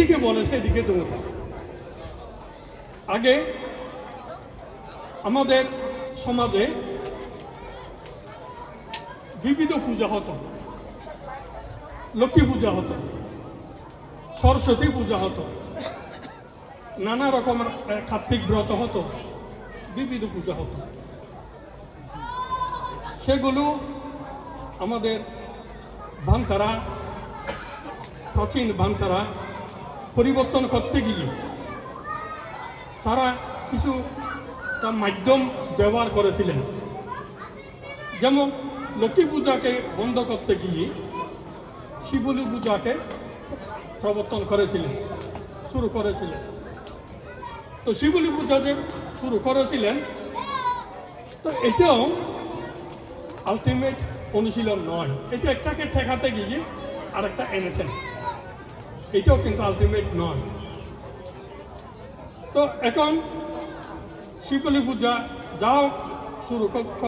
যেদিকে বলে সেদিকে দৌড়া। আগে আমাদের সমাজে বিবিধ পূজা হতো, লক্ষ্মী পূজা হতো, সরস্বতী পূজা হতো, নানা রকমের কার্তিক ব্রত হতো, বিবিধ পূজা হতো। সেগুলো আমাদের ভান্তারা, প্রাচীন ভান্তারা পরিবর্তন করতে গিয়ে তারা কিছু মাধ্যম ব্যবহার করেছিলেন। যেমন লক্ষ্মী পূজাকে বন্ধ করতে গিয়ে শিবলী পূজাকে প্রবর্তন করেছিলেন, শুরু করেছিলেন। তো শিবলী পূজা যে শুরু করেছিলেন, তো এটাও আলটিমেট অনুশীলন নয়, এটা একটাকে ঠেকাতে গিয়ে আরেকটা এনেছেন, এটাও কিন্তু আলটিমেট নয়। তো এখন শিবলী পূজা যাও শুরু